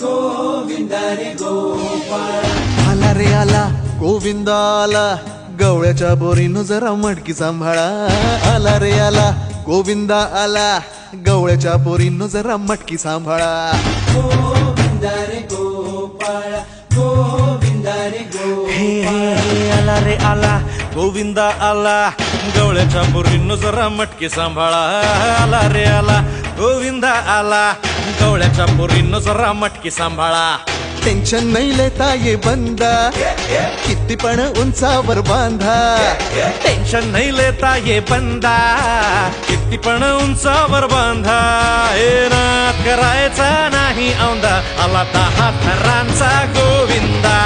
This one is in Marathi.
गोविंदा रे गोपाळा. आला रे आला गोविंदा आला, गवळ्याच्या बोरीनं जरा मटकी सांभाळा. आला रे आला गोविंदा आला, गवळ्याच्या बोरीनं जरा मटकी सांभाळा. गोविंदा रे गोपाळा, गोविंदा रे गोपाळा. आला रे आला गोविंदा आला, गवळ्याच्या बोरीनं जरा मटकी सांभाळा. आला रे आला गोविंदा आला, गवळ्याच्या बोरीनं जरा मटकी सांभाळा. टेन्शन नाही लेता ये बंदा, किती पण उंचावर बांधा. टेन्शन नाही लेता ये बंदा, किती पण उंचावर बांधा. हे नाद करायचा नाही औंदा, आला 10 थरांचा गोविंदा.